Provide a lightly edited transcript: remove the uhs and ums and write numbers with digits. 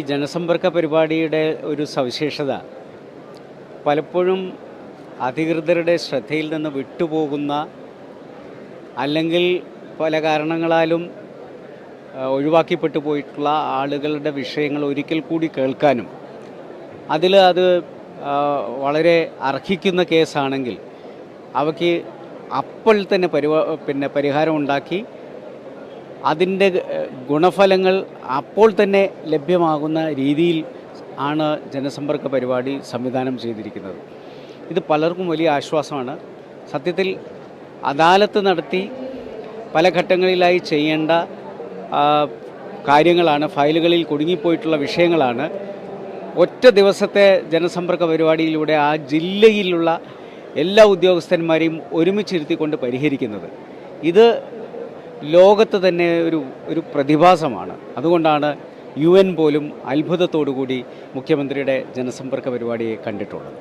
ജനസമ്പർക്ക പരിപാടിയുടെ ഒരു സവിശേഷത പലപ്പോഴും അധികൃതരുടെ ശ്രദ്ധയിൽ നിന്ന് വിട്ടുപോകുന്ന, അല്ലെങ്കിൽ പല കാരണങ്ങളാലും ഒഴിവാക്കിപ്പെട്ടു പോയിട്ടുള്ള ആളുകളുടെ വിഷയങ്ങൾ ഒരിക്കൽ കൂടി കേൾക്കാനും അത് വളരെ അർഹിക്കുന്ന കേസാണെങ്കിൽ അവയ്ക്ക് അപ്പോൾ തന്നെ പരിഹാരം ഉണ്ടാക്കി അതിൻ്റെ ഗുണഫലങ്ങൾ അപ്പോൾ തന്നെ ലഭ്യമാകുന്ന രീതിയിൽ ആണ് ജനസമ്പർക്ക പരിപാടി സംവിധാനം ചെയ്തിരിക്കുന്നത്. ഇത് പലർക്കും വലിയ ആശ്വാസമാണ്. സത്യത്തിൽ അദാലത്ത് നടത്തി പല ഘട്ടങ്ങളിലായി ചെയ്യേണ്ട കാര്യങ്ങളാണ്, ഫയലുകളിൽ കുടുങ്ങിപ്പോയിട്ടുള്ള വിഷയങ്ങളാണ് ഒറ്റ ദിവസത്തെ ജനസമ്പർക്ക പരിപാടിയിലൂടെ ആ ജില്ലയിലുള്ള എല്ലാ ഉദ്യോഗസ്ഥന്മാരെയും ഒരുമിച്ചിരുത്തിക്കൊണ്ട് പരിഹരിക്കുന്നത്. ഇത് ലോകത്ത് തന്നെ ഒരു പ്രതിഭാസമാണ്. അതുകൊണ്ടാണ് UN പോലും അത്ഭുതത്തോടു കൂടി മുഖ്യമന്ത്രിയുടെ ജനസമ്പർക്ക പരിപാടിയെ കണ്ടിട്ടുള്ളത്.